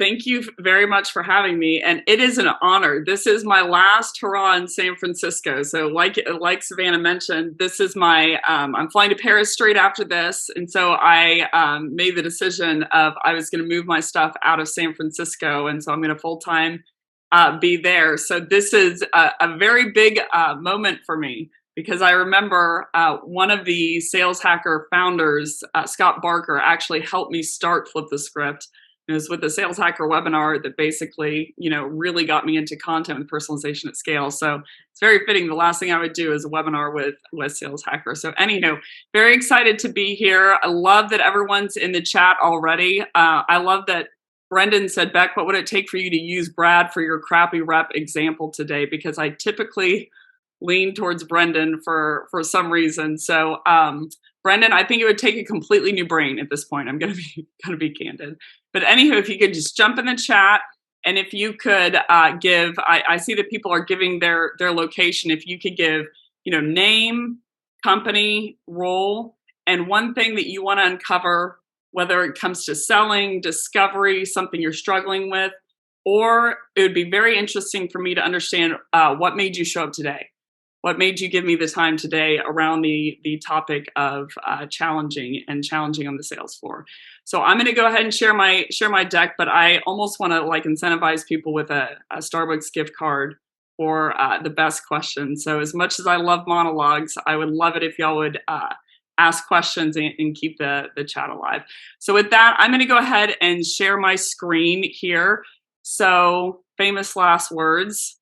Thank you very much for having me, and it is an honor. This is my last hurrah in San Francisco. So, like Savannah mentioned, this is my. I'm flying to Paris straight after this, and so I made the decision of I was going to move my stuff out of San Francisco, and so I'm going to full time be there. So this is a very big moment for me because I remember one of the Sales Hacker founders, Scott Barker, actually helped me start Flip the Script. It was with the Sales Hacker webinar that basically, really got me into content and personalization at scale. So it's very fitting. The last thing I would do is a webinar with Sales Hacker. So anyhow, very excited to be here. I love that everyone's in the chat already. I love that Brendan said, Beck, what would it take for you to use Brad for your crappy rep example today? Because I typically lean towards Brendan for some reason. So Brendan, I think it would take a completely new brain at this point. I'm gonna be candid. But anywho, if you could just jump in the chat, and if you could give, I see that people are giving their location. If you could give, name, company, role, and one thing that you want to uncover, whether it comes to selling, discovery, something you're struggling with, or it would be very interesting for me to understand what made you show up today. What made you give me the time today around the topic of challenging on the sales floor? So I'm going to go ahead and share my deck, but I almost want to incentivize people with a Starbucks gift card for the best questions. So as much as I love monologues, I would love it if y'all would ask questions and keep the chat alive. So with that, I'm going to go ahead and share my screen here. So famous last words.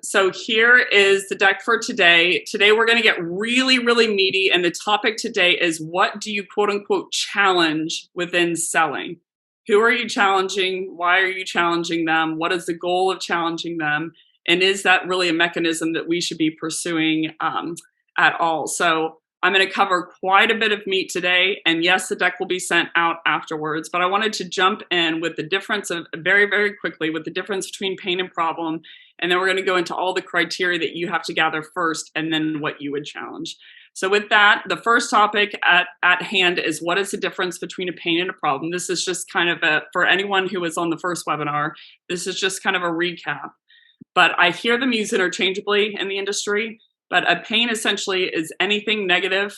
So here is the deck for today. Today we're going to get really, really meaty. And the topic today is, what do you quote unquote challenge within selling? Who are you challenging? Why are you challenging them? What is the goal of challenging them? And is that really a mechanism that we should be pursuing at all? So I'm going to cover quite a bit of meat today. And yes, the deck will be sent out afterwards, but I wanted to jump in with the difference of very, very quickly with the difference between pain and problem. And then we're going to go into all the criteria that you have to gather first, and then what you would challenge. So with that, the first topic at hand is, what is the difference between a pain and a problem? This is just kind of for anyone who was on the first webinar, this is just kind of a recap. But I hear them used interchangeably in the industry. But a pain essentially is anything negative,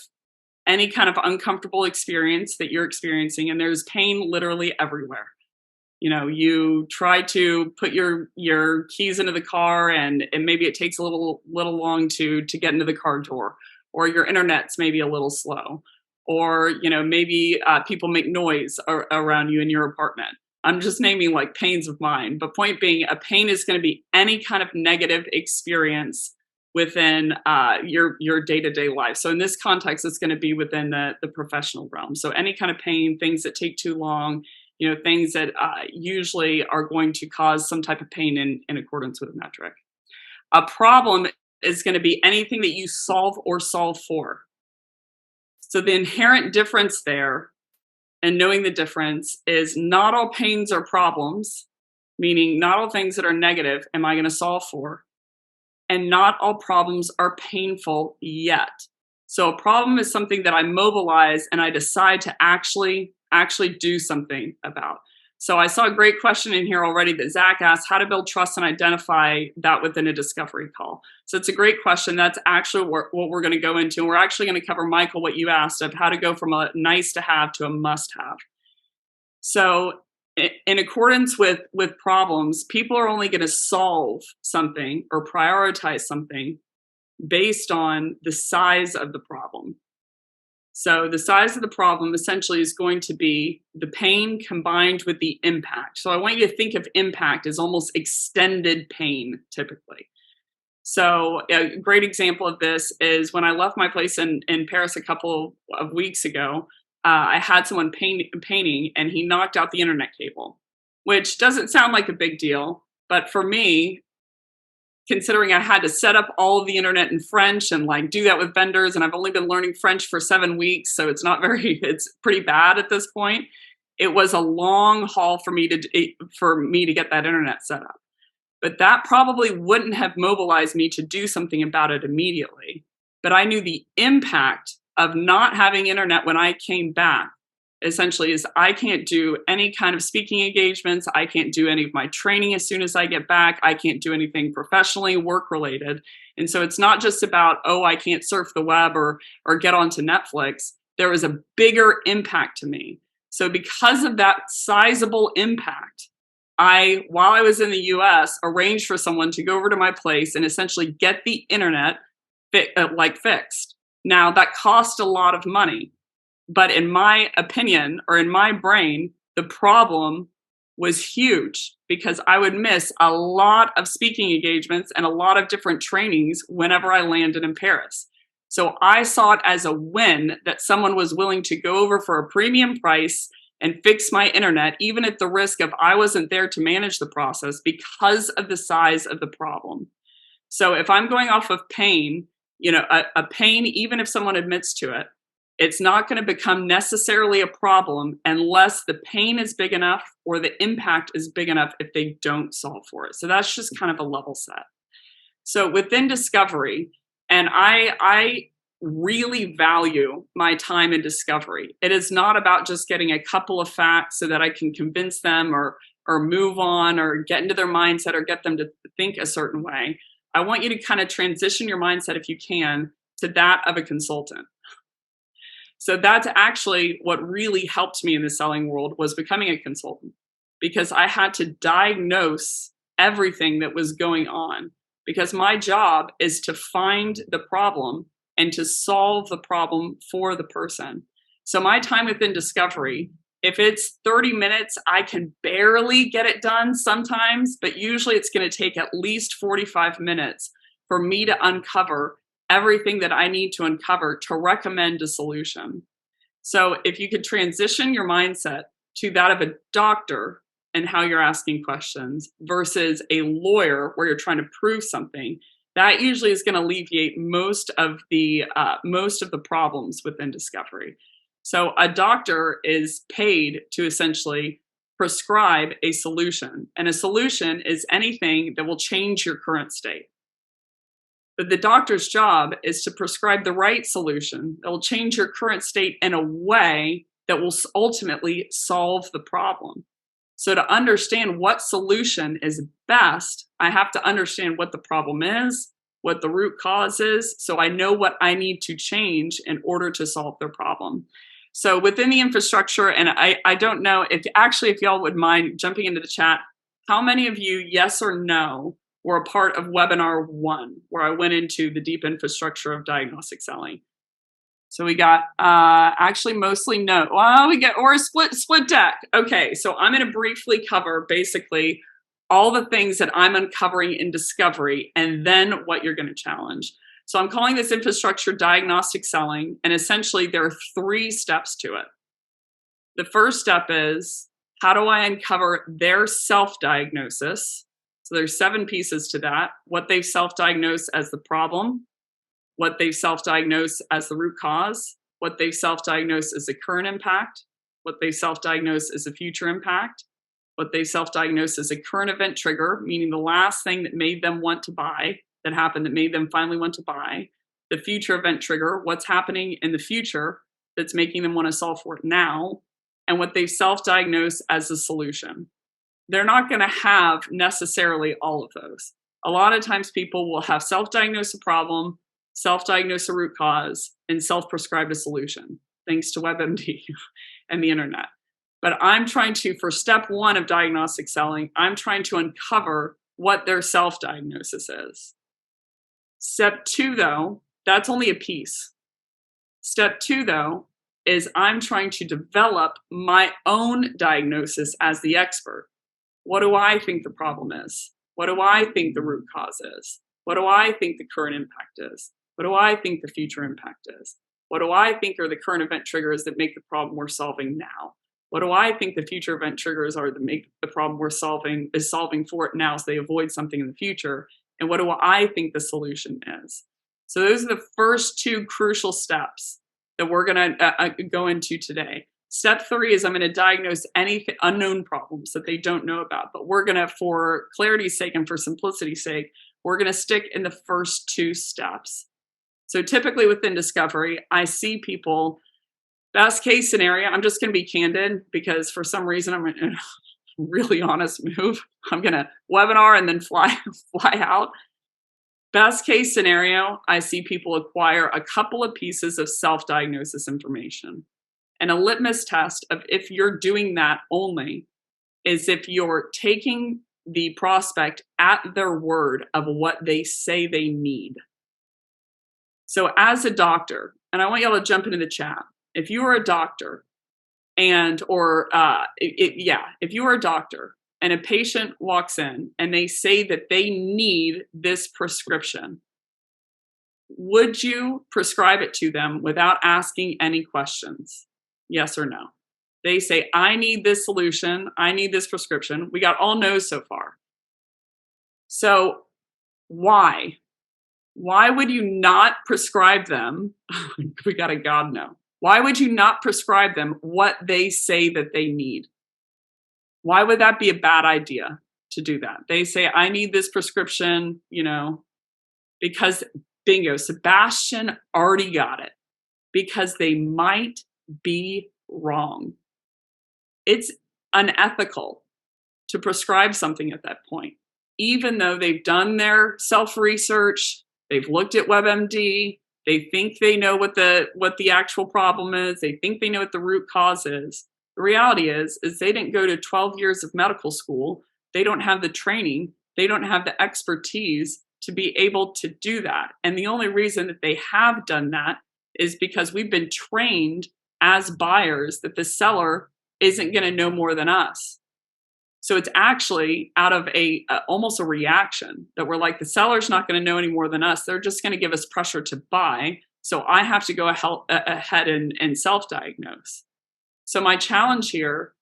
any kind of uncomfortable experience that you're experiencing. And there's pain literally everywhere. You try to put your keys into the car and maybe it takes a little long to get into the car door, or your internet's maybe a little slow, or, maybe people make noise around you in your apartment. I'm just naming pains of mine. But point being, a pain is going to be any kind of negative experience within your day-to-day life. So in this context, it's going to be within the professional realm. So any kind of pain, things that take too long, things that usually are going to cause some type of pain in accordance with a metric. A problem is going to be anything that you solve or solve for. So the inherent difference there, and knowing the difference, is not all pains are problems, meaning not all things that are negative am I going to solve for. And not all problems are painful yet. So a problem is something that I mobilize and I decide to actually do something about. So I saw a great question in here already that Zach asked, how to build trust and identify that within a discovery call. So it's a great question. That's actually what we're going to go into. And we're actually going to cover, Michael, what you asked of how to go from a nice to have to a must have. So in accordance with problems, people are only going to solve something or prioritize something based on the size of the problem. So the size of the problem essentially is going to be the pain combined with the impact. So I want you to think of impact as almost extended pain typically. So a great example of this is when I left my place in Paris a couple of weeks ago. I had someone painting and he knocked out the internet cable, which doesn't sound like a big deal. But for me, considering I had to set up all of the internet in French and do that with vendors, and I've only been learning French for 7 weeks, so it's pretty bad at this point. It was a long haul for me to get that internet set up. But that probably wouldn't have mobilized me to do something about it immediately. But I knew the impact of not having internet when I came back essentially is I can't do any kind of speaking engagements. I can't do any of my training as soon as I get back. I can't do anything professionally, work related. And so it's not just about, oh, I can't surf the web or get onto Netflix. There was a bigger impact to me. So because of that sizable impact, while I was in the US, arranged for someone to go over to my place and essentially get the internet fixed. Now that cost a lot of money. But in my opinion, or in my brain, the problem was huge because I would miss a lot of speaking engagements and a lot of different trainings whenever I landed in Paris. So I saw it as a win that someone was willing to go over for a premium price and fix my internet, even at the risk of I wasn't there to manage the process because of the size of the problem. So if I'm going off of pain, a pain, even if someone admits to it, it's not going to become necessarily a problem unless the pain is big enough or the impact is big enough if they don't solve for it. So that's just kind of a level set. So within discovery, and I really value my time in discovery. It is not about just getting a couple of facts so that I can convince them or move on or get into their mindset or get them to think a certain way. I want you to kind of transition your mindset, if you can, to that of a consultant. So that's actually what really helped me in the selling world, was becoming a consultant, because I had to diagnose everything that was going on, because my job is to find the problem and to solve the problem for the person. So my time within discovery, if it's 30 minutes, I can barely get it done sometimes, but usually it's going to take at least 45 minutes for me to uncover everything that I need to uncover to recommend a solution. So if you could transition your mindset to that of a doctor and how you're asking questions versus a lawyer where you're trying to prove something, that usually is going to alleviate most of the problems within discovery. So a doctor is paid to essentially prescribe a solution, and a solution is anything that will change your current state. But the doctor's job is to prescribe the right solution that will change your current state in a way that will ultimately solve the problem. So to understand what solution is best, I have to understand what the problem is, what the root cause is, so I know what I need to change in order to solve their problem. So within the infrastructure, and I don't know if y'all would mind jumping into the chat, how many of you, yes or no, were a part of webinar 1, where I went into the deep infrastructure of diagnostic selling? So we got actually mostly no. Well, or a split deck. Okay, so I'm going to briefly cover basically all the things that I'm uncovering in discovery and then what you're going to challenge. So I'm calling this infrastructure diagnostic selling, and essentially there are 3 steps to it. The first step is, how do I uncover their self-diagnosis? So there's 7 pieces to that. What they've self-diagnosed as the problem, what they've self-diagnosed as the root cause, what they've self-diagnosed as the current impact, what they've self-diagnosed as a future impact, what they've self-diagnosed as a current event trigger, meaning the last thing that made them want to buy, that happened that made them finally want to buy, the future event trigger, what's happening in the future that's making them want to solve for it now, and what they've self-diagnosed as a solution. They're not going to have necessarily all of those. A lot of times people will have self-diagnosed a problem, self-diagnose a root cause, and self-prescribe a solution, thanks to WebMD and the internet. But I'm trying to, for step 1 of diagnostic selling, I'm trying to uncover what their self-diagnosis is. Step 2, though, that's only a piece. Step 2, though, is I'm trying to develop my own diagnosis as the expert. What do I think the problem is? What do I think the root cause is? What do I think the current impact is? What do I think the future impact is? What do I think are the current event triggers that make the problem we're solving now? What do I think the future event triggers are that make the problem we're solving for it now so they avoid something in the future? And what do I think the solution is? So those are the first 2 crucial steps that we're going to go into today. Step 3 is I'm going to diagnose any unknown problems that they don't know about. But we're going to, for clarity's sake and for simplicity's sake, we're going to stick in the first 2 steps. So typically within discovery, I see people Best case scenario, I'm just going to be candid because for some reason I'm in a really honest move. I'm going to webinar and then fly out. Best case scenario, I see people acquire a couple of pieces of self-diagnosis information. And a litmus test of if you're doing that only is if you're taking the prospect at their word of what they say they need. So as a doctor, and I want y'all to jump into the chat, if you are a doctor if you are a doctor and a patient walks in and they say that they need this prescription, would you prescribe it to them without asking any questions? Yes or no? They say, I need this solution. I need this prescription. We got all no's so far. So why? Why would you not prescribe them? We got a God no. Why would you not prescribe them what they say that they need? Why would that be a bad idea to do that? They say, I need this prescription, because bingo, Sebastian already got it because they might be wrong. It's unethical to prescribe something at that point, even though they've done their self-research, they've looked at WebMD, they think they know what the actual problem is, they think they know what the root cause is. The reality is they didn't go to 12 years of medical school, they don't have the training, they don't have the expertise to be able to do that. And the only reason that they have done that is because we've been trained as buyers that the seller isn't going to know more than us. So it's actually out of almost a reaction that we're like, the seller's not going to know any more than us. They're just going to give us pressure to buy. So I have to go ahead and self-diagnose. So my challenge here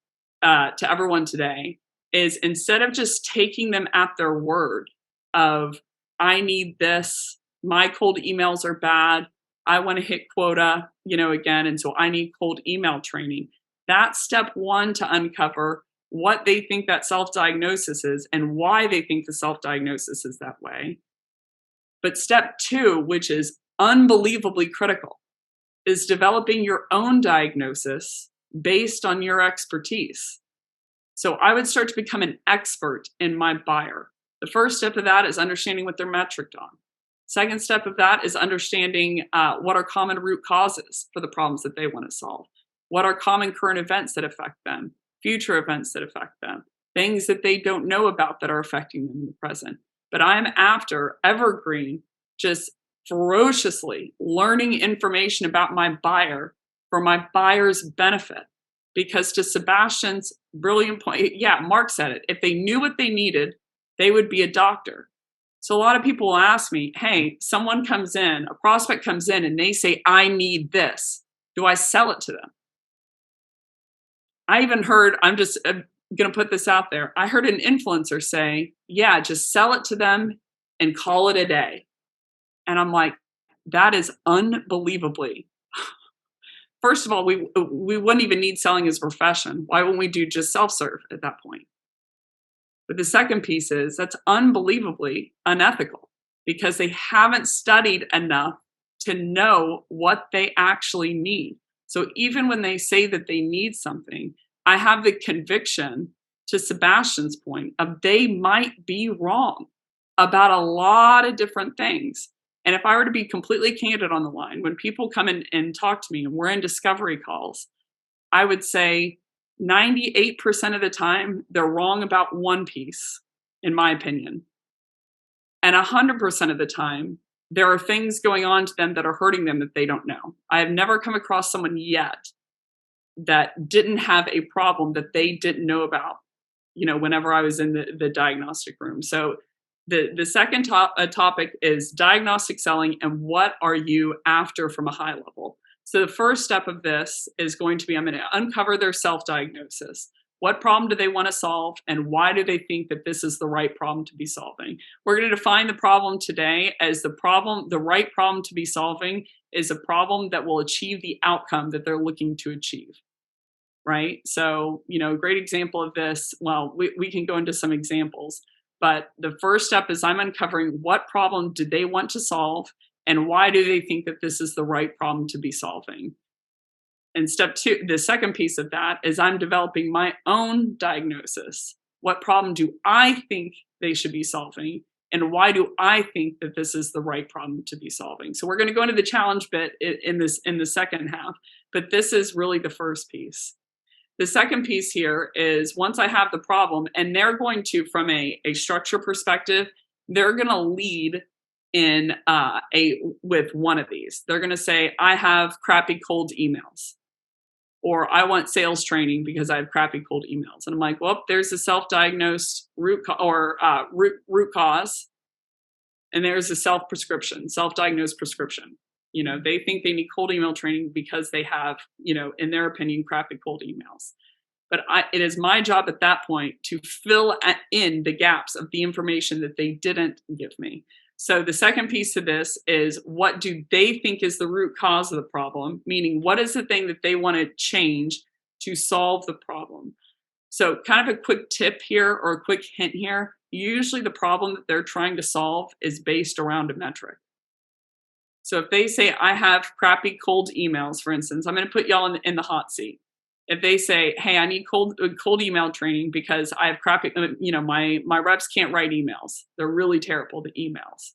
to everyone today is instead of just taking them at their word of, I need this, my cold emails are bad, I want to hit quota, again, and so I need cold email training. That's step one to uncover what they think that self-diagnosis is and why they think the self-diagnosis is that way. But step two, which is unbelievably critical, is developing your own diagnosis based on your expertise. So I would start to become an expert in my buyer. The first step of that is understanding what they're metriced on. Second step of that is understanding what are common root causes for the problems that they want to solve. What are common current events that affect them, future events that affect them, things that they don't know about that are affecting them in the present. But I'm after evergreen, just ferociously learning information about my buyer for my buyer's benefit. Because to Sebastian's brilliant point, yeah, Mark said it, if they knew what they needed, they would be a doctor. So a lot of people will ask me, hey, someone comes in, a prospect comes in and they say, I need this. Do I sell it to them? I even heard, I'm just going to put this out there. I heard an influencer say, yeah, just sell it to them and call it a day. And I'm like, that is unbelievably. First of all, we wouldn't even need selling as a profession. Why wouldn't we do just self-serve at that point? But the second piece is that's unbelievably unethical because they haven't studied enough to know what they actually need. So even when they say that they need something, I have the conviction, to Sebastian's point, of they might be wrong about a lot of different things. And if I were to be completely candid on the line, when people come in and talk to me and we're in discovery calls, I would say 98% of the time, they're wrong about one piece, in my opinion. And 100% of the time, there are things going on to them that are hurting them that they don't know. I have never come across someone yet that didn't have a problem that they didn't know about, whenever I was in the diagnostic room. So the second topic is diagnostic selling and what are you after from a high level. So the first step of this is going to be, I'm going to uncover their self-diagnosis. What problem do they want to solve and why do they think that this is the right problem to be solving? We're going to define the problem today as the right problem to be solving is a problem that will achieve the outcome that they're looking to achieve, right? So, a great example of this, well, we can go into some examples, but the first step is I'm uncovering what problem do they want to solve and why do they think that this is the right problem to be solving? And step two, the second piece of that is I'm developing my own diagnosis. What problem do I think they should be solving? And why do I think that this is the right problem to be solving? So we're going to go into the challenge bit in the second half, but this is really the first piece. The second piece here is once I have the problem, and they're going to, from a structure perspective, they're going to lead in with one of these. They're going to say, I have crappy cold emails, or I want sales training because I have crappy cold emails. And I'm like, well, there's a self-diagnosed root cause, and there's a self-diagnosed prescription. You know, they think they need cold email training because they have, you know, in their opinion, crappy cold emails. But it is my job at that point to fill in the gaps of the information that they didn't give me. So the second piece of this is, what do they think is the root cause of the problem? Meaning, what is the thing that they want to change to solve the problem? So kind of a quick tip here, or a quick hint here. Usually the problem that they're trying to solve is based around a metric. So if they say, I have crappy cold emails, for instance, I'm going to put y'all in the hot seat. If they say, hey, I need cold email training because I have crappy, you know, my reps can't write emails. They're really terrible, the emails.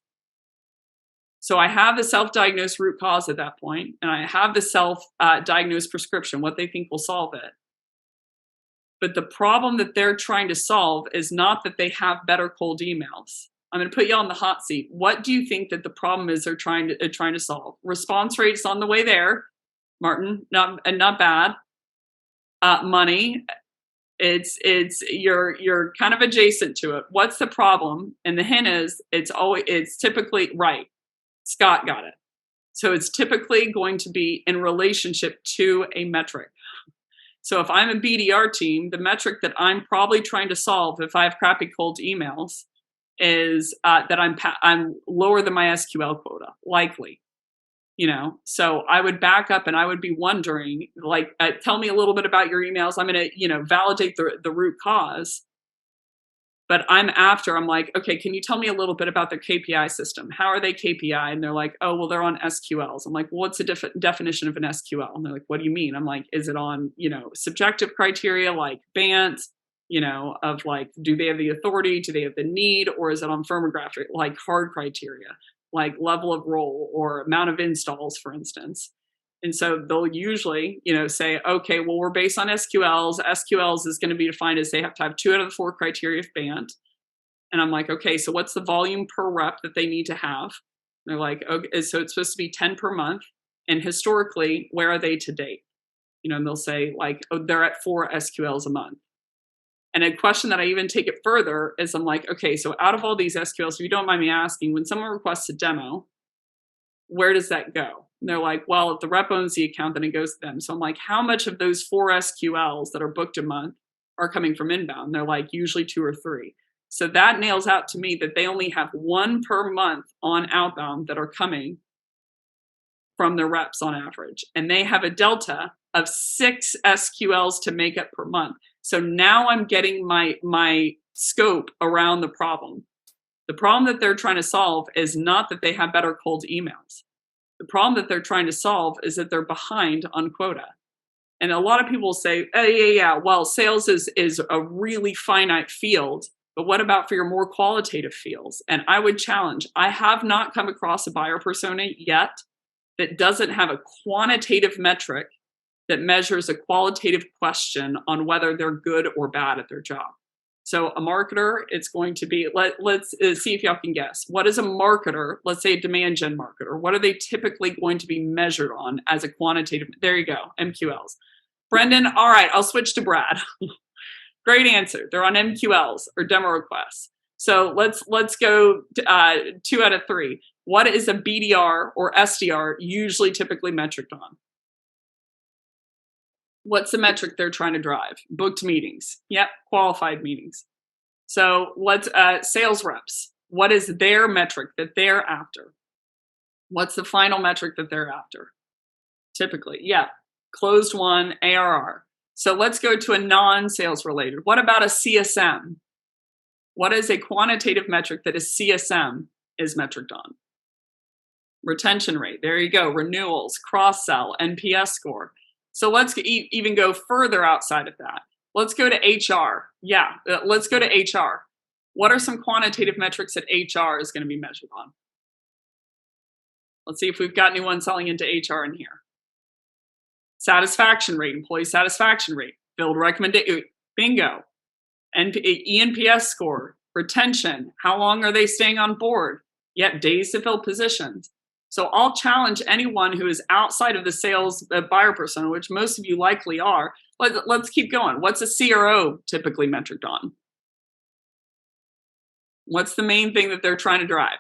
So I have the self-diagnosed root cause at that point, and I have the self-diagnosed prescription, what they think will solve it. But the problem that they're trying to solve is not that they have better cold emails. I'm going to put you on the hot seat. What do you think that the problem is they're trying to solve? Response rates on the way there, Martin, not bad. Money, you're kind of adjacent to it. What's the problem? And the hint is it's typically right. Scott got it. So it's typically going to be in relationship to a metric. So if I'm a BDR team, the metric that I'm probably trying to solve if I have crappy cold emails is that I'm lower than my SQL quota, likely. You know, so I would back up and I would be wondering, like, tell me a little bit about your emails. I'm going to, you know, validate the root cause. But I'm like, okay, can you tell me a little bit about their KPI system? How are they KPI? And they're like, oh, well, they're on SQLs. I'm like, well, what's the definition of an SQL? And they're like, what do you mean? I'm like, is it on, you know, subjective criteria like BANT, you know, of like, do they have the authority? Do they have the need? Or is it on firmographic, like hard criteria, like level of role or amount of installs, for instance? And so they'll usually, you know, say, okay, well, we're based on SQLs. SQLs is going to be defined as they have to have 2 out of the 4 criteria of BANT. And I'm like, okay, so what's the volume per rep that they need to have? And they're like, okay, so it's supposed to be 10 per month. And historically, where are they to date? You know, and they'll say like, oh, they're at 4 SQLs a month. And a question that I even take it further is I'm like, okay, so out of all these SQLs, if you don't mind me asking, when someone requests a demo, where does that go? And they're like, well, if the rep owns the account, then it goes to them. So I'm like, how much of those 4 SQLs that are booked a month are coming from inbound? And they're like, usually 2 or 3. So that nails out to me that they only have 1 per month on outbound that are coming from their reps on average. And they have a delta of 6 SQLs to make up per month. So now I'm getting my scope around the problem. The problem that they're trying to solve is not that they have better cold emails. The problem that they're trying to solve is that they're behind on quota. And a lot of people say, oh, yeah, well, sales is a really finite field, but what about for your more qualitative fields? And I would challenge, I have not come across a buyer persona yet that doesn't have a quantitative metric that measures a qualitative question on whether they're good or bad at their job. So a marketer, it's going to be, let's see if y'all can guess. What is a marketer, let's say a demand gen marketer, what are they typically going to be measured on as a quantitative? There you go, MQLs. Brendan, all right, I'll switch to Brad. Great answer. They're on MQLs or demo requests. So let's go 2 out of 3. What is a BDR or SDR usually typically metriced on? What's the metric they're trying to drive? Booked meetings. Yep, qualified meetings. So let's sales reps. What is their metric that they're after? What's the final metric that they're after? Typically, yeah, closed won, ARR. So let's go to a non-sales related. What about a CSM? What is a quantitative metric that a CSM is metriced on? Retention rate. There you go. Renewals, cross-sell, NPS score. So let's even go further outside of that. Let's go to HR. Yeah, let's go to HR. What are some quantitative metrics that HR is going to be measured on? Let's see if we've got anyone selling into HR in here. Satisfaction rate, employee satisfaction rate, filled recommendation, bingo. And ENPS score, retention, how long are they staying on board? Yep, days to fill positions. So I'll challenge anyone who is outside of the sales buyer persona, which most of you likely are. Let's keep going. What's a CRO typically metric on? What's the main thing that they're trying to drive?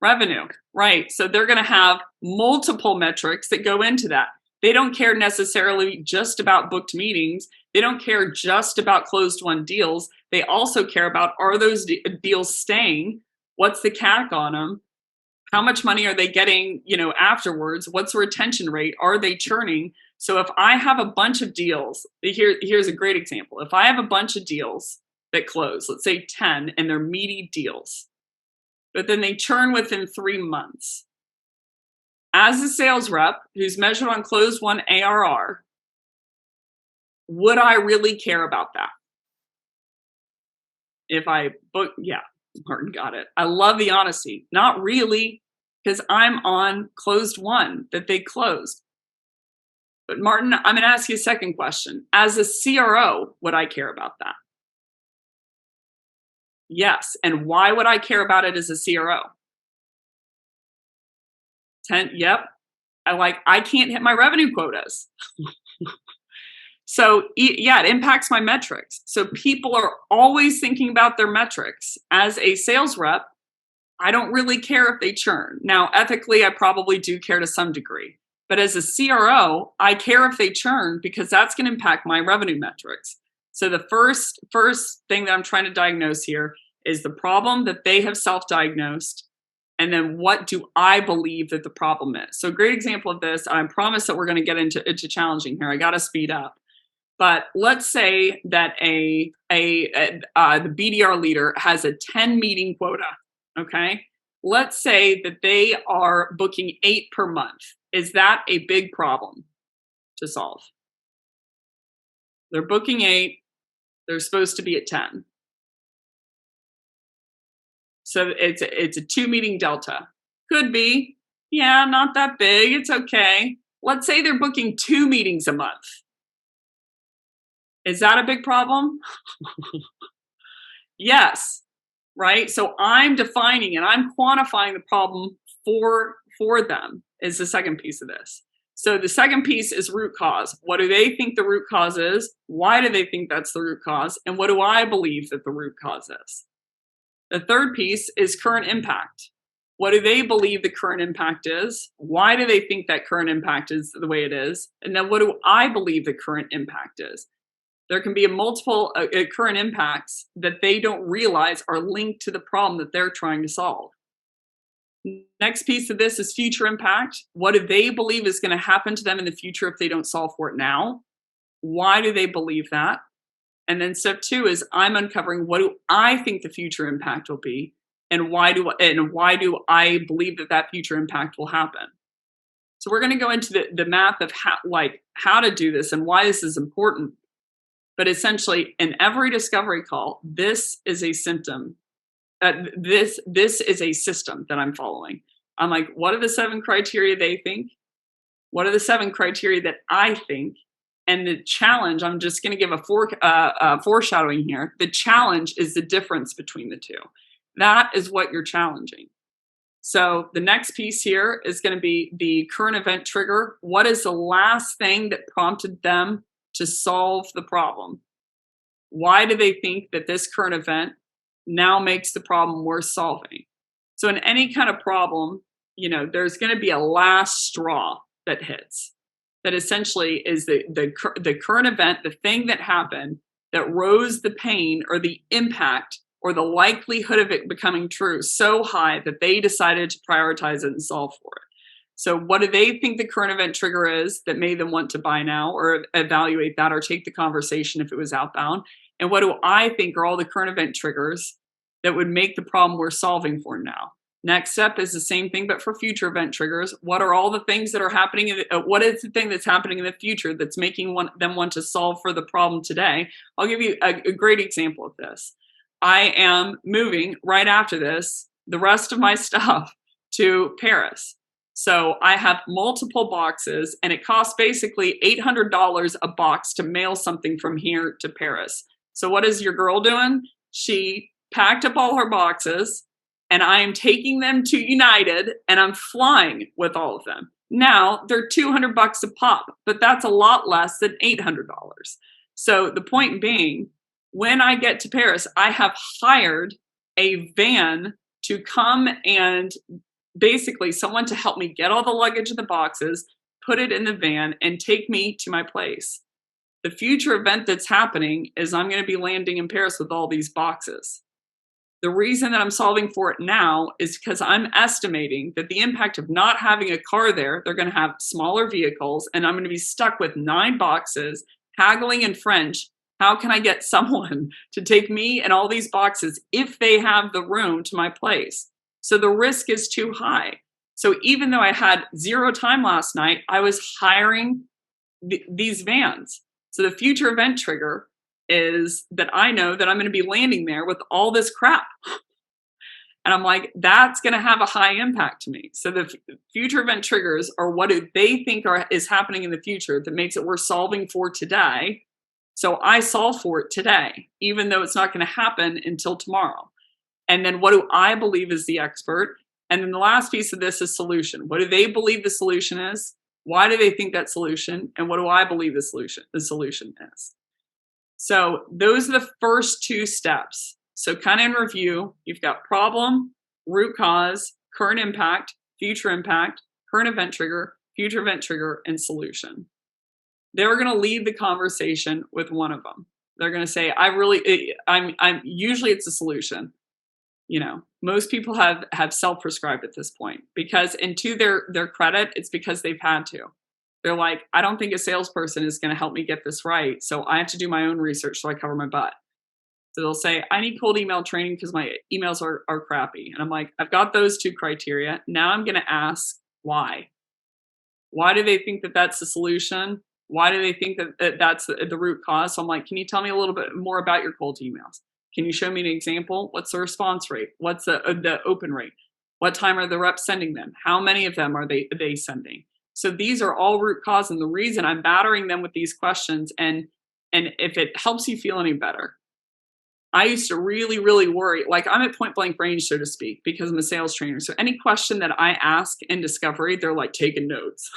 Revenue, right? So they're going to have multiple metrics that go into that. They don't care necessarily just about booked meetings. They don't care just about closed won deals. They also care about, are those deals staying? What's the CAC on them? How much money are they getting, afterwards? What's the retention rate? Are they churning? So if I have a bunch of deals, here's a great example. If I have a bunch of deals that close, let's say 10, and they're meaty deals, but then they churn within 3 months. As a sales rep who's measured on closed won ARR, would I really care about that? If I book, yeah, Martin got it. I love the honesty. Not really, because I'm on closed won that they closed. But Martin, I'm going to ask you a second question. As a CRO, would I care about that? Yes. And why would I care about it as a CRO? Yep. I can't hit my revenue quotas. So yeah, it impacts my metrics. So people are always thinking about their metrics. As a sales rep, I don't really care if they churn. Now, ethically, I probably do care to some degree. But as a CRO, I care if they churn because that's going to impact my revenue metrics. So the first thing that I'm trying to diagnose here is the problem that they have self-diagnosed. And then what do I believe that the problem is? So a great example of this, I promise that we're going to get into challenging here. I got to speed up. But let's say that the BDR leader has a 10 meeting quota, okay? Let's say that they are booking 8 per month. Is that a big problem to solve? They're booking 8. They're supposed to be at 10. So it's a 2 meeting delta. Could be, yeah, not that big. It's okay. Let's say they're booking 2 meetings a month. Is that a big problem? Yes, right? So I'm defining and I'm quantifying the problem for them is the second piece of this. So the second piece is root cause. What do they think the root cause is? Why do they think that's the root cause? And what do I believe that the root cause is? The third piece is current impact. What do they believe the current impact is? Why do they think that current impact is the way it is? And then what do I believe the current impact is? There can be multiple current impacts that they don't realize are linked to the problem that they're trying to solve. Next piece of this is future impact. What do they believe is going to happen to them in the future if they don't solve for it now? Why do they believe that? And then step 2 is I'm uncovering what do I think the future impact will be, and why do I believe that future impact will happen? So we're going to go into the math of how to do this and why this is important. But essentially, in every discovery call, this is a symptom. This is a system that I'm following. I'm like, what are the 7 criteria they think? What are the 7 criteria that I think? And the challenge, I'm just going to give a foreshadowing here. The challenge is the difference between the two. That is what you're challenging. So the next piece here is going to be the current event trigger. What is the last thing that prompted them to solve the problem? Why do they think that this current event now makes the problem worth solving? So in any kind of problem, there's going to be a last straw that hits. That essentially is the current event, the thing that happened that rose the pain or the impact or the likelihood of it becoming true so high that they decided to prioritize it and solve for it. So what do they think the current event trigger is that made them want to buy now or evaluate that or take the conversation if it was outbound? And what do I think are all the current event triggers that would make the problem we're solving for now? Next step is the same thing, but for future event triggers. What are all the things that are happening? What is the thing that's happening in the future that's making them want to solve for the problem today? I'll give you a great example of this. I am moving right after this, the rest of my stuff to Paris. So I have multiple boxes, and it costs basically $800 a box to mail something from here to Paris. So what is your girl doing? She packed up all her boxes, and I am taking them to United, and I'm flying with all of them. Now they're $200 a pop, but that's a lot less than $800. So the point being, when I get to Paris, I have hired a van to come and basically someone to help me get all the luggage in the boxes, put it in the van, and take me to my place. The future event that's happening is I'm going to be landing in Paris with all these boxes. The reason that I'm solving for it now is because I'm estimating that the impact of not having a car there, they're going to have smaller vehicles, and I'm going to be stuck with 9 boxes, haggling in French. How can I get someone to take me and all these boxes if they have the room to my place? So the risk is too high. So even though I had 0 time last night, I was hiring these vans. So the future event trigger is that I know that I'm going to be landing there with all this crap. And I'm like, that's going to have a high impact to me. So the future event triggers are what do they think is happening in the future that makes it worth solving for today. So I solve for it today, even though it's not going to happen until tomorrow. And then what do I believe is the expert? And then the last piece of this is solution. What do they believe the solution is? Why do they think that solution? And what do I believe the solution is? So those are the first 2 steps. So kind of in review, you've got problem, root cause, current impact, current event trigger, future event trigger, and solution. They're going to lead the conversation with one of them. They're going to say, I'm usually it's a solution. You know, most people have self-prescribed at this point because, and to their credit, it's because they've had to. They're like, I don't think a salesperson is going to help me get this right. So I have to do my own research so I cover my butt. So they'll say, I need cold email training because my emails are crappy. And I'm like, I've got those 2 criteria. Now I'm going to ask why. Why do they think that that's the solution? Why do they think that that's the root cause? So I'm like, can you tell me a little bit more about your cold emails? Can you show me an example? What's the response rate? What's the open rate? What time are the reps sending them? How many of them are they sending? So these are all root cause, and the reason I'm battering them with these questions, and if it helps you feel any better, I used to really, really worry, like I'm at point blank range, so to speak, because I'm a sales trainer. So any question that I ask in discovery, they're like taking notes.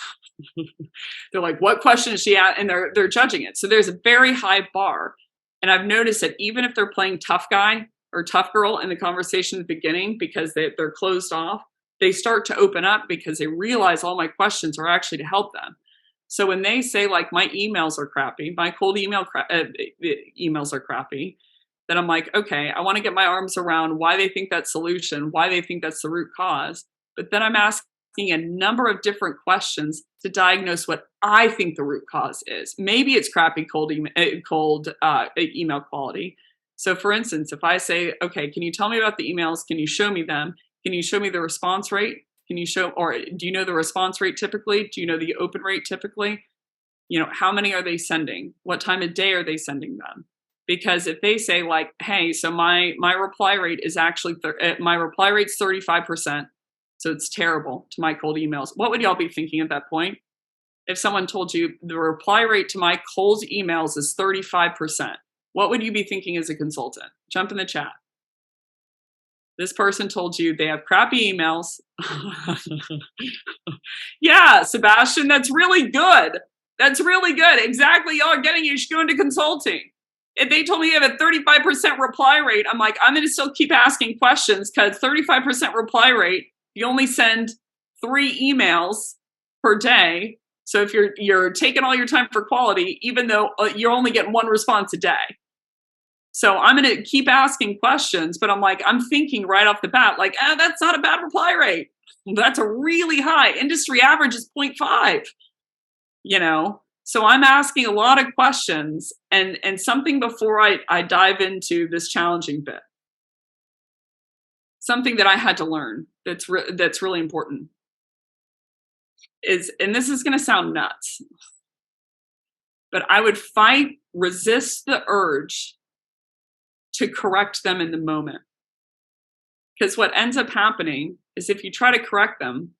They're like, what question is she at? And they're judging it. So there's a very high bar. And I've noticed that even if they're playing tough guy or tough girl in the conversation at the beginning because they're closed off, they start to open up because they realize all my questions are actually to help them. So when they say like my emails are crappy, my cold emails are crappy, then I'm like, okay, I want to get my arms around why they think that solution, why they think that's the root cause. But then I'm asking a number of different questions to diagnose what I think the root cause is. Maybe it's crappy cold email quality. So for instance, if I say, okay, can you tell me about the emails? Can you show me them? Can you show me the response rate? Can you show, or do you know the response rate typically? Do you know the open rate typically? You know, how many are they sending? What time of day are they sending them? Because if they say like, hey, so my reply rate is actually, my reply rate's 35%. So it's terrible to my cold emails. What would y'all be thinking at that point? If someone told you the reply rate to my cold emails is 35%, what would you be thinking as a consultant? Jump in the chat. This person told you they have crappy emails. Yeah, Sebastian, that's really good. That's really good. Exactly. Y'all are getting, you should go into consulting. If they told me you have a 35% reply rate, I'm like, I'm going to still keep asking questions because 35% reply rate, you only send 3 emails per day. So if you're taking all your time for quality, even though you're only getting 1 response a day. So I'm going to keep asking questions, but I'm like, I'm thinking right off the bat, like, that's not a bad reply rate. That's a really high. Industry average is 0.5, you know? So I'm asking a lot of questions and something before I dive into this challenging bit. something that I had to learn that's really important is, and this is going to sound nuts, but I would resist the urge to correct them in the moment. Because what ends up happening is if you try to correct them,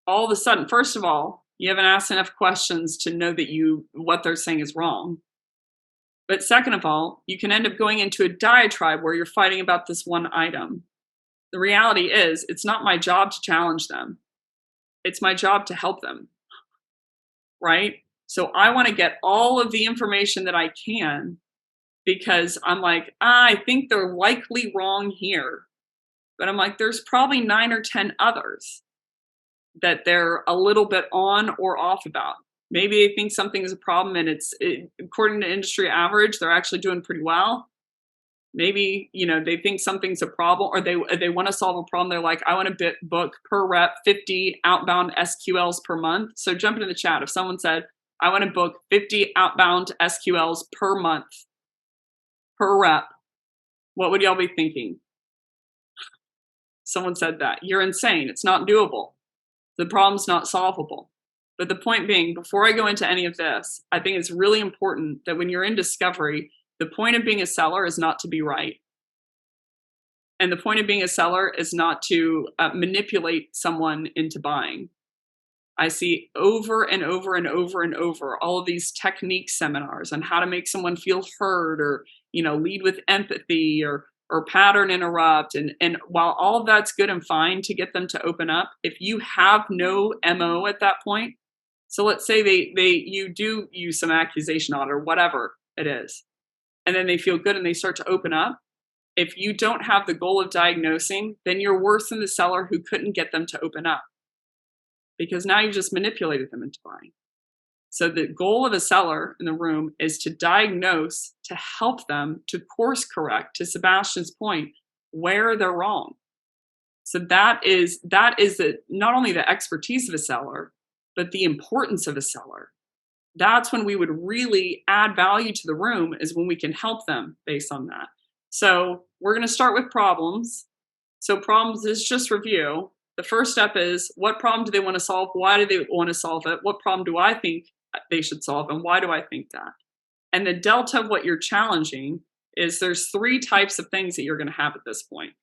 all of a sudden, first of all, you haven't asked enough questions to know that what they're saying is wrong. But second of all, you can end up going into a diatribe where you're fighting about this one item. The reality is, it's not my job to challenge them. It's my job to help them, right? So I want to get all of the information that I can because I'm like, I think they're likely wrong here. But I'm like, there's probably 9 or 10 others that they're a little bit on or off about. Maybe they think something is a problem and according to industry average, they're actually doing pretty well. Maybe, they think something's a problem or they want to solve a problem. They're like, I want to book per rep 50 outbound SQLs per month. So jump into the chat. If someone said, I want to book 50 outbound SQLs per month, per rep, what would y'all be thinking? Someone said that. You're insane. It's not doable. The problem's not solvable. But the point being, before I go into any of this, I think it's really important that when you're in discovery, the point of being a seller is not to be right. And the point of being a seller is not to manipulate someone into buying. I see over and over and over and over all of these technique seminars on how to make someone feel heard or, lead with empathy or pattern interrupt. And while all of that's good and fine to get them to open up, if you have no MO at that point, so let's say you do use some accusation on it or whatever it is, and then they feel good and they start to open up. If you don't have the goal of diagnosing, then you're worse than the seller who couldn't get them to open up because now you just manipulated them into buying. So the goal of a seller in the room is to diagnose, to help them, to course correct, to Sebastian's point, where they're wrong. So that is not only the expertise of a seller, but the importance of a seller. That's when we would really add value to the room, is when we can help them based on that. So we're going to start with problems. So problems is just review. The first step is, what problem do they want to solve? Why do they want to solve it? What problem do I think they should solve? And why do I think that? And the delta of what you're challenging is there's 3 types of things that you're going to have at this point.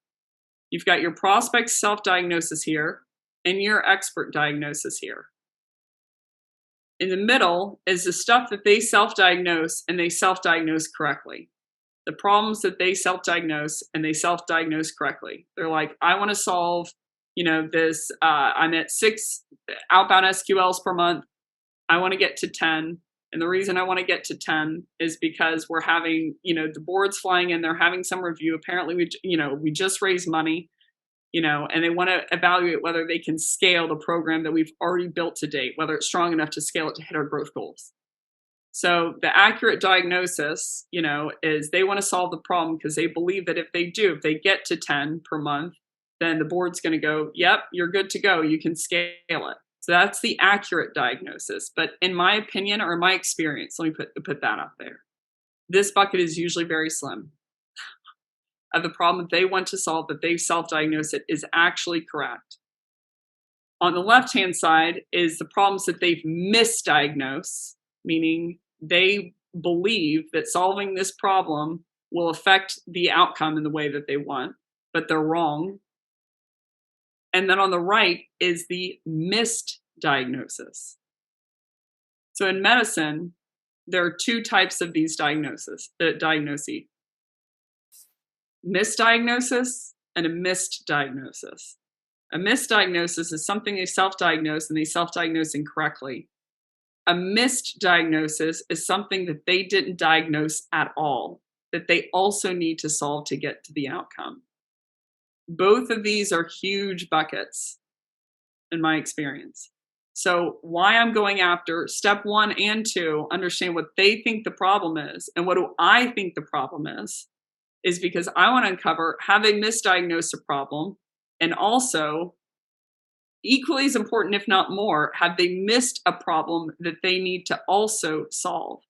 You've got your prospect self-diagnosis here and your expert diagnosis here. In the middle is the stuff that they self-diagnose and they self-diagnose correctly. The problems that they self-diagnose and they self-diagnose correctly. They're like, I want to solve, this, I'm at 6 outbound SQLs per month. I want to get to 10. And the reason I want to get to 10 is because we're having, the board's flying in, they're having some review. Apparently we just raised money, and they want to evaluate whether they can scale the program that we've already built to date, whether it's strong enough to scale it to hit our growth goals. So the accurate diagnosis, is they want to solve the problem because they believe that if they get to 10 per month, then the board's going to go, yep, you're good to go. You can scale it. So that's the accurate diagnosis. But in my opinion, or in my experience, let me put that out there. This bucket is usually very slim. Of the problem that they want to solve, that they've self-diagnosed it, is actually correct. On the left-hand side is the problems that they've misdiagnosed, meaning they believe that solving this problem will affect the outcome in the way that they want, but they're wrong. And then on the right is the missed diagnosis. So in medicine, there are 2 types of these diagnoses. Misdiagnosis and a missed diagnosis. A misdiagnosis is something they self-diagnose and they self-diagnose incorrectly. A missed diagnosis is something that they didn't diagnose at all, that they also need to solve to get to the outcome. Both of these are huge buckets in my experience. So why I'm going after step 1 and 2, understand what they think the problem is and what do I think the problem is because I want to uncover, have they misdiagnosed a problem? And also, equally as important, if not more, have they missed a problem that they need to also solve?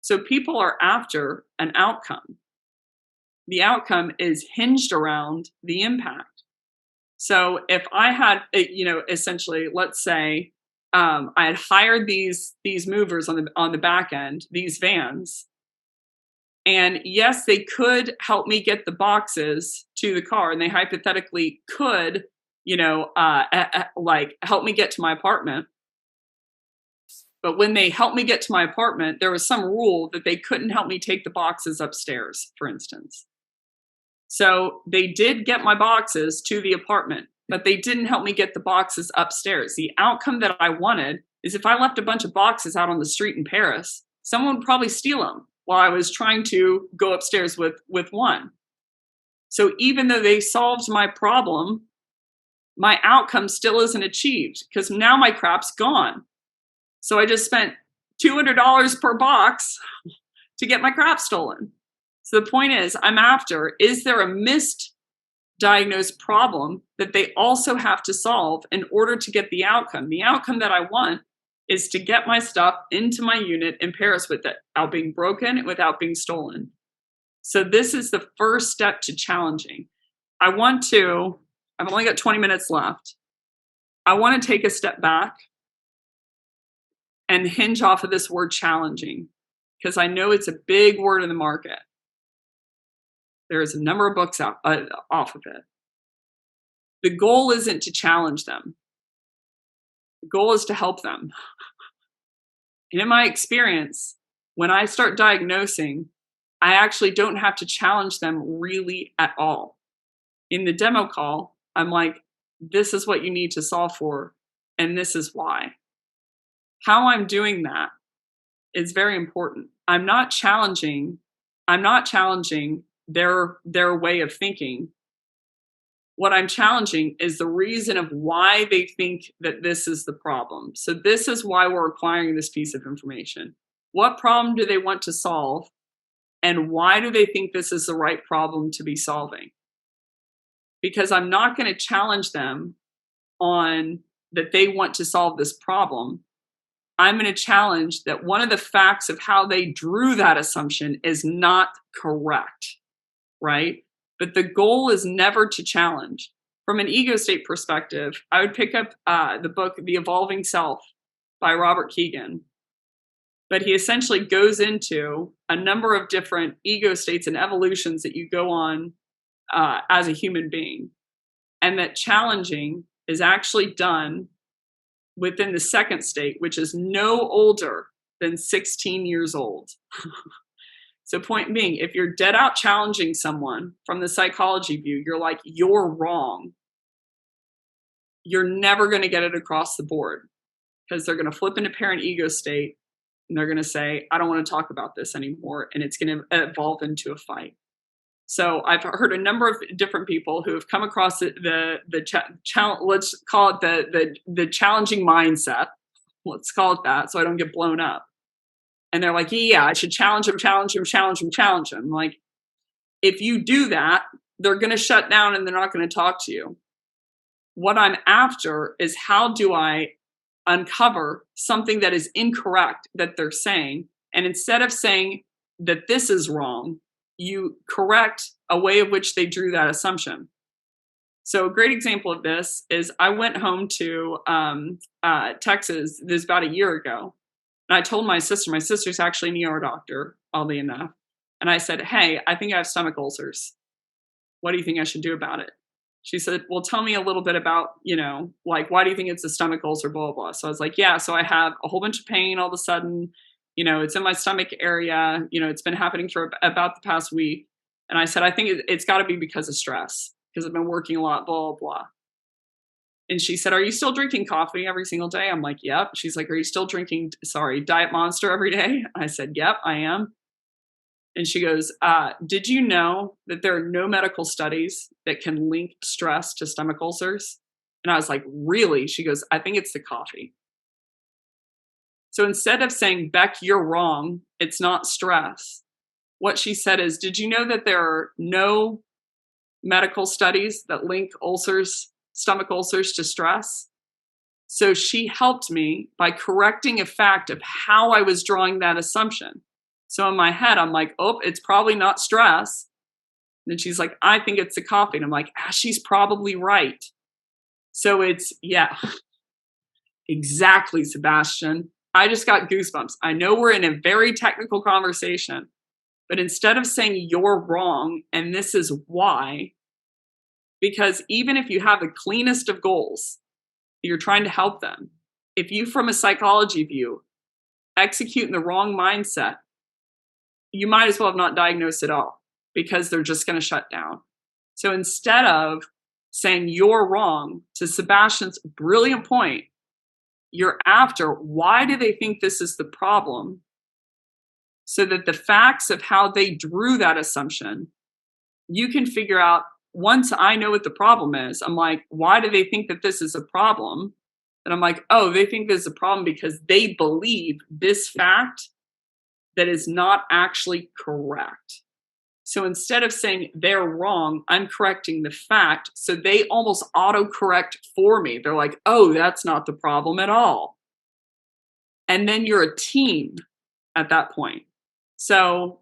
So people are after an outcome. The outcome is hinged around the impact. So if I had, essentially, let's say I had hired these movers on the back end, these vans, and yes, they could help me get the boxes to the car, and they hypothetically could, like help me get to my apartment. But when they helped me get to my apartment, there was some rule that they couldn't help me take the boxes upstairs, for instance. So they did get my boxes to the apartment, but they didn't help me get the boxes upstairs. The outcome that I wanted is if I left a bunch of boxes out on the street in Paris, someone would probably steal them while I was trying to go upstairs with one. So even though they solved my problem, my outcome still isn't achieved because now my crap's gone. So I just spent $200 per box to get my crap stolen. So the point is, I'm after, is there a misdiagnosed problem that they also have to solve in order to get the outcome? The outcome that I want is to get my stuff into my unit in Paris without being broken and without being stolen. So this is the first step to challenging. I've only got 20 minutes left. I want to take a step back and hinge off of this word challenging, because I know it's a big word in the market. There's a number of books out off of it. The goal isn't to challenge them. The goal is to help them. And in my experience, when I start diagnosing, I actually don't have to challenge them really at all. In the demo call, I'm like, this is what you need to solve for, and this is why. How I'm doing that is very important. I'm not challenging their way of thinking. What I'm challenging is the reason of why they think that this is the problem. So this is why we're acquiring this piece of information. What problem do they want to solve? And why do they think this is the right problem to be solving? Because I'm not going to challenge them on that they want to solve this problem. I'm going to challenge that one of the facts of how they drew that assumption is not correct, right? But the goal is never to challenge. From an ego state perspective, I would pick up the book, The Evolving Self by Robert Keegan. But he essentially goes into a number of different ego states and evolutions that you go on as a human being. And that challenging is actually done within the second state, which is no older than 16 years old. So point being, if you're dead out challenging someone from the psychology view, you're like, you're wrong. You're never going to get it across the board because they're going to flip into parent ego state and they're going to say, I don't want to talk about this anymore. And it's going to evolve into a fight. So I've heard a number of different people who have come across let's call it the challenging mindset. Let's call it that, so I don't get blown up. And they're like, yeah, I should challenge them. I'm like, if you do that, they're going to shut down and they're not going to talk to you. What I'm after is how do I uncover something that is incorrect that they're saying, and instead of saying that this is wrong, you correct a way of which they drew that assumption. So a great example of this is I went home to Texas this about a year ago. And I told my sister's actually an ER doctor, oddly enough. And I said, hey, I think I have stomach ulcers. What do you think I should do about it? She said, well, tell me a little bit about, why do you think it's a stomach ulcer, blah, blah, blah. So I was like, yeah, so I have a whole bunch of pain all of a sudden. It's in my stomach area. It's been happening for about the past week. And I said, I think it's got to be because of stress, because I've been working a lot, blah, blah, blah. And she said, are you still drinking coffee every single day? I'm like, yep. She's like, are you still drinking, Diet Monster every day? I said, yep, I am. And she goes, did you know that there are no medical studies that can link stress to stomach ulcers? And I was like, really? She goes, I think it's the coffee. So instead of saying, Becc, you're wrong, it's not stress, what she said is, did you know that there are no medical studies that link stomach ulcers to stress? So she helped me by correcting a fact of how I was drawing that assumption. So in my head, I'm like, oh, it's probably not stress. And she's like, I think it's the coffee. And I'm like, she's probably right. So it's, yeah, exactly, Sebastian. I just got goosebumps. I know we're in a very technical conversation, but instead of saying you're wrong and this is why, because even if you have the cleanest of goals, you're trying to help them. If you, from a psychology view, execute in the wrong mindset, you might as well have not diagnosed at all because they're just going to shut down. So instead of saying you're wrong, to Sebastian's brilliant point, you're after why do they think this is the problem, so that the facts of how they drew that assumption, you can figure out. Once I know what the problem is, I'm like, why do they think that this is a problem? And I'm like, oh, they think this is a problem because they believe this fact that is not actually correct. So instead of saying they're wrong, I'm correcting the fact. So they almost auto-correct for me. They're like, oh, that's not the problem at all. And then you're a team at that point. So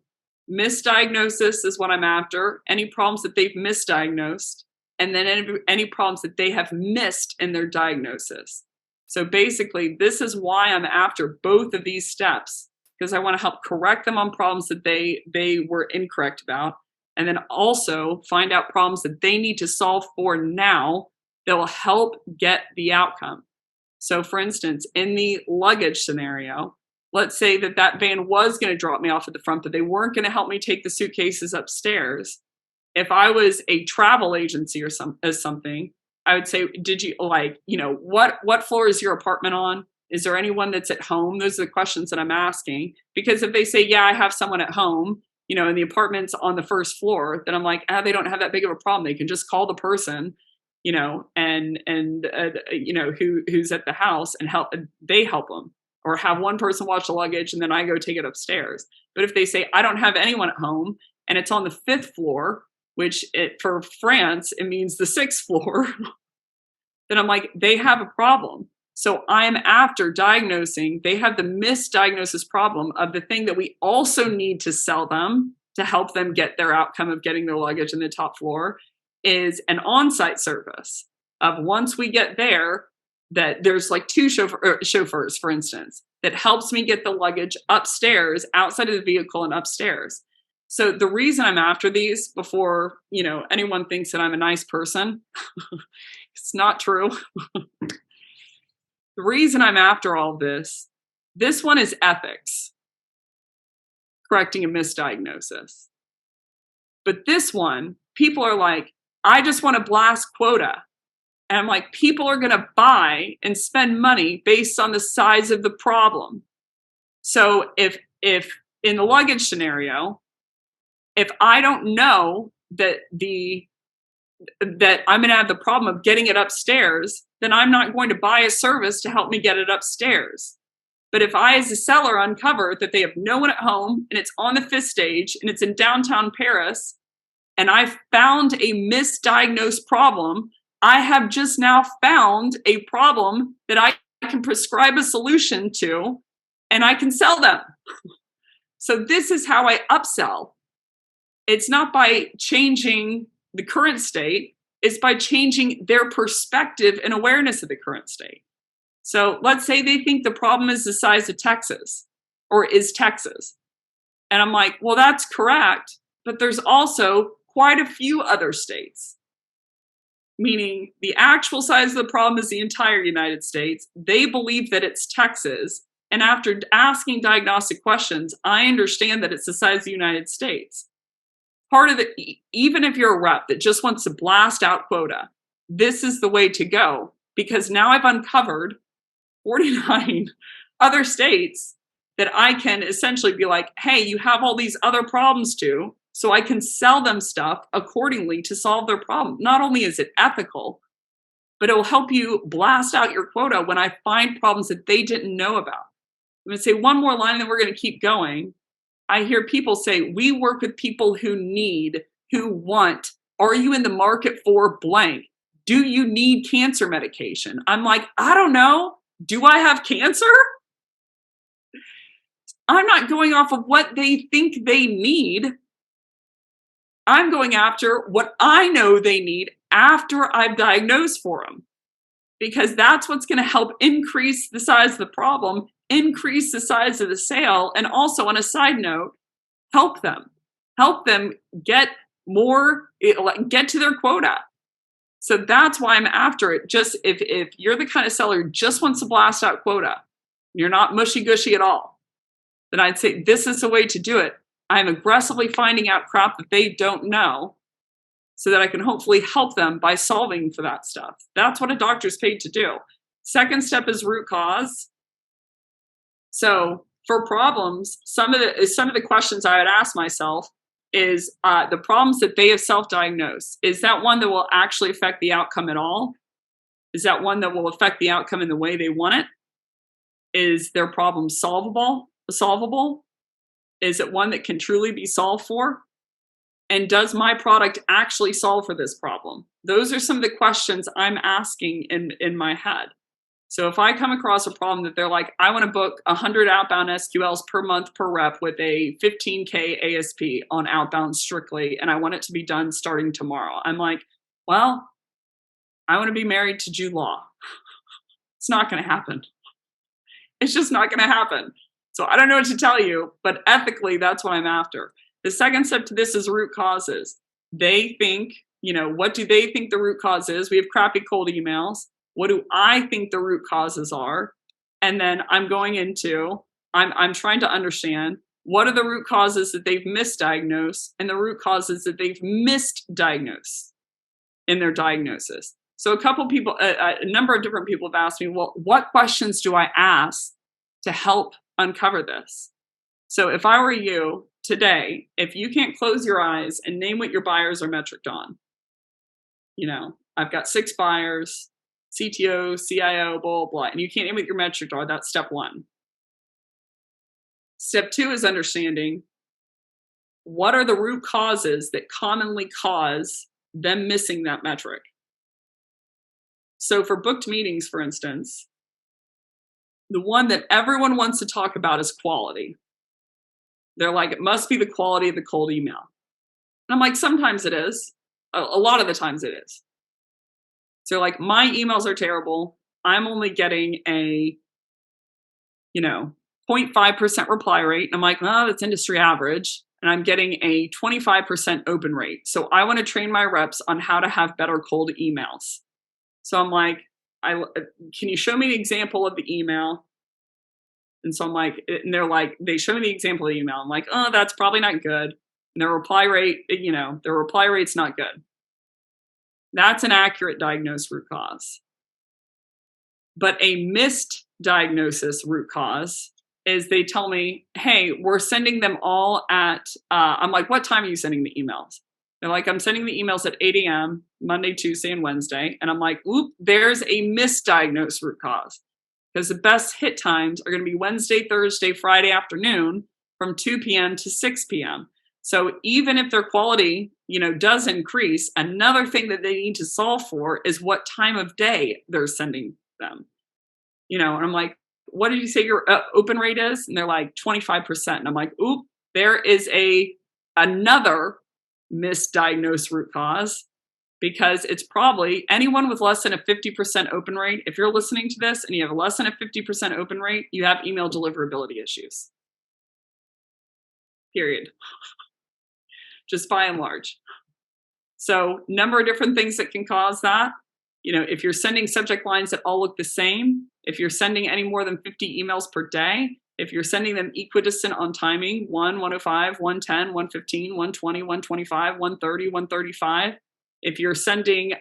misdiagnosis is what I'm after. Any problems that they've misdiagnosed, and then any problems that they have missed in their diagnosis. So basically, this is why I'm after both of these steps, because I want to help correct them on problems that they were incorrect about, and then also find out problems that they need to solve for now that will help get the outcome. So for instance, in the luggage scenario, let's say that van was going to drop me off at the front, but they weren't going to help me take the suitcases upstairs. If I was a travel agency or something, I would say, did you what floor is your apartment on? Is there anyone that's at home? Those are the questions that I'm asking. Because if they say, yeah, I have someone at home, and the apartment's on the first floor, then I'm like, they don't have that big of a problem. They can just call the person, and who's at the house and they help them. Or have one person watch the luggage and then I go take it upstairs. But if they say, I don't have anyone at home and it's on the 5th floor, which for France, it means the 6th floor, then I'm like, they have a problem. So I'm after diagnosing, they have the misdiagnosis problem of the thing that we also need to sell them to help them get their outcome of getting their luggage in the top floor, is an on-site service of once we get there, that there's like 2 chauffeurs, for instance, that helps me get the luggage upstairs, outside of the vehicle and upstairs. So the reason I'm after these, before, anyone thinks that I'm a nice person, it's not true. The reason I'm after all this one is ethics, correcting a misdiagnosis. But this one, people are like, I just want to blast quota. And I'm like, people are going to buy and spend money based on the size of the problem. So if in the luggage scenario, if I don't know that I'm going to have the problem of getting it upstairs, then I'm not going to buy a service to help me get it upstairs. But if I, as a seller, uncover that they have no one at home and it's on the 5th stage and it's in downtown Paris, and I found a misdiagnosed problem, I have just now found a problem that I can prescribe a solution to, and I can sell them. So this is how I upsell. It's not by changing the current state, it's by changing their perspective and awareness of the current state. So let's say they think the problem is the size of Texas, or is Texas. And I'm like, well, that's correct, but there's also quite a few other states. Meaning the actual size of the problem is the entire United States. They believe that it's Texas. And after asking diagnostic questions, I understand that it's the size of the United States. Part of it, even if you're a rep that just wants to blast out quota, this is the way to go. Because now I've uncovered 49 other states that I can essentially be like, hey, you have all these other problems too. So I can sell them stuff accordingly to solve their problem. Not only is it ethical, but it will help you blast out your quota when I find problems that they didn't know about. I'm going to say one more line and then we're going to keep going. I hear people say, we work with people who need, who want. Are you in the market for blank? Do you need cancer medication? I'm like, I don't know. Do I have cancer? I'm not going off of what they think they need. I'm going after what I know they need after I've diagnosed for them, because that's what's going to help increase the size of the problem, increase the size of the sale, and also, on a side note, help them. Help them get more, get to their quota. So that's why I'm after it. Just if you're the kind of seller who just wants to blast out quota, you're not mushy gushy at all, then I'd say this is the way to do it. I'm aggressively finding out crap that they don't know so that I can hopefully help them by solving for that stuff. That's what a doctor's paid to do. Second step is root cause. So for problems, some of the questions I would ask myself is the problems that they have self-diagnosed. Is that one that will actually affect the outcome at all? Is that one that will affect the outcome in the way they want it? Is their problem solvable? Is it one that can truly be solved for? And does my product actually solve for this problem? Those are some of the questions I'm asking in my head. So if I come across a problem that they're like, I want to book 100 outbound SQLs per month per rep with a 15K ASP on outbound strictly, and I want it to be done starting tomorrow. I'm like, well, I want to be married to Jude Law. It's not going to happen. It's just not going to happen. So I don't know what to tell you, but ethically, that's what I'm after. The second step to this is root causes. They think, what do they think the root cause is? We have crappy cold emails. What do I think the root causes are? And then I'm trying to understand what are the root causes that they've misdiagnosed and the root causes that they've misdiagnosed in their diagnosis. So a number of different people have asked me, well, what questions do I ask to help uncover this? So if I were you today, if you can't close your eyes and name what your buyers are metriced on, I've got 6 buyers, CTO, CIO, blah, blah, and you can't name what your metric are, that's step 1. Step 2 is understanding what are the root causes that commonly cause them missing that metric. So for booked meetings, for instance, the one that everyone wants to talk about is quality. They're like, it must be the quality of the cold email. And I'm like, sometimes it is. A lot of the times it is. So like, my emails are terrible. I'm only getting a, 0.5% reply rate. And I'm like, oh, that's industry average. And I'm getting a 25% open rate. So I want to train my reps on how to have better cold emails. So I'm like, can you show me an example of the email? And so I'm like, and they're like, they show me the example of the email. I'm like, oh, that's probably not good. And their reply rate's not good. That's an accurate diagnosed root cause. But a missed diagnosis root cause is they tell me, hey, we're sending them all at, I'm like, what time are you sending the emails? They're like, I'm sending the emails at 8 a.m., Monday, Tuesday, and Wednesday. And I'm like, oop, there's a misdiagnosed root cause. Because the best hit times are going to be Wednesday, Thursday, Friday afternoon from 2 p.m. to 6 p.m. So even if their quality, does increase, another thing that they need to solve for is what time of day they're sending them. And I'm like, what did you say your open rate is? And they're like 25%. And I'm like, oop, there is another misdiagnosed root cause, because it's probably anyone with less than a 50% open rate. If you're listening to this and you have less than a 50% open rate, you have email deliverability issues. Period. Just by and large. So number of different things that can cause that. If you're sending subject lines that all look the same, if you're sending any more than 50 emails per day, if you're sending them equidistant on timing, 105, 110, 115, 120, 125, 130, 135, if you're sending,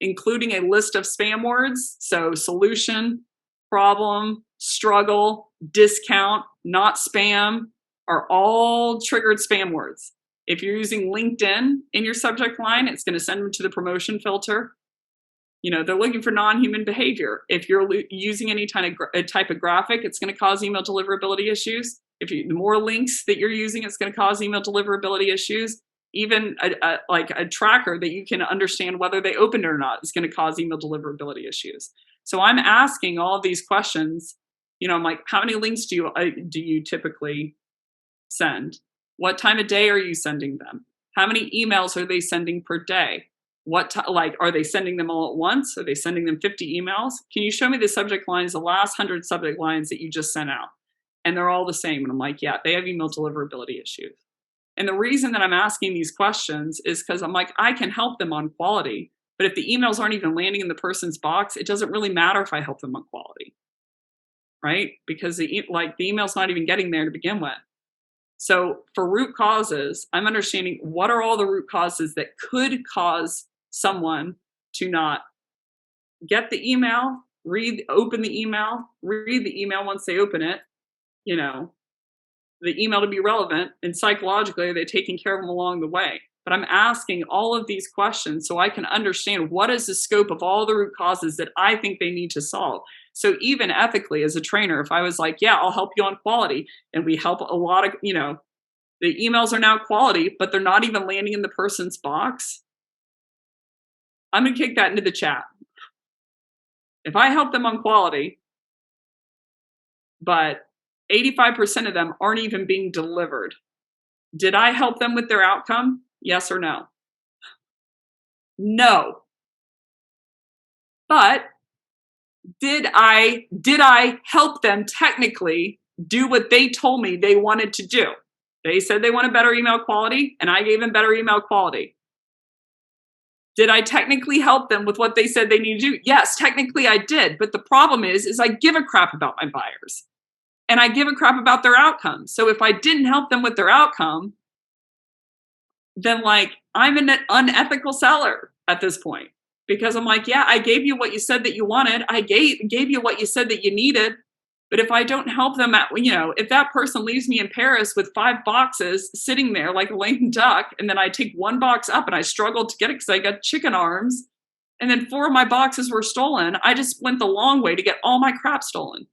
including a list of spam words, so solution, problem, struggle, discount, not spam, are all triggered spam words. If you're using LinkedIn in your subject line, it's going to send them to the promotion filter. They're looking for non-human behavior. If you're using any type of graphic, it's going to cause email deliverability issues. The more links that you're using, it's going to cause email deliverability issues. Even a tracker that you can understand whether they opened it or not is going to cause email deliverability issues. So I'm asking all of these questions. I'm like, how many links do you typically send? What time of day are you sending them? How many emails are they sending per day? Like, are they sending them all at once? Are they sending them 50 emails? Can you show me the subject lines, the last 100 subject lines that you just sent out? And they're all the same. And I'm like, yeah, they have email deliverability issues. And the reason that I'm asking these questions is because I'm like, I can help them on quality, but if the emails aren't even landing in the person's box, it doesn't really matter if I help them on quality, right? Because the email's not even getting there to begin with. So for root causes, I'm understanding what are all the root causes that could cause someone to not get the email, open the email, read the email once they open it, the email to be relevant, and psychologically, are they taking care of them along the way? But I'm asking all of these questions so I can understand what is the scope of all the root causes that I think they need to solve. So even ethically as a trainer, if I was like, yeah, I'll help you on quality, and we help a lot of, the emails are now quality, but they're not even landing in the person's box, I'm going to kick that into the chat. If I help them on quality, but 85% of them aren't even being delivered, did I help them with their outcome? Yes or no? No. But did I help them technically do what they told me they wanted to do? They said they wanted better email quality, and I gave them better email quality. Did I technically help them with what they said they needed to do? Yes, technically I did. But the problem is I give a crap about my buyers, and I give a crap about their outcomes. So if I didn't help them with their outcome, then I'm an unethical seller at this point, because I'm like, yeah, I gave you what you said that you wanted. I gave you what you said that you needed. But if I don't help them if that person leaves me in Paris with 5 boxes sitting there like a lame duck, and then I take 1 box up and I struggled to get it because I got chicken arms, and then 4 of my boxes were stolen, I just went the long way to get all my crap stolen.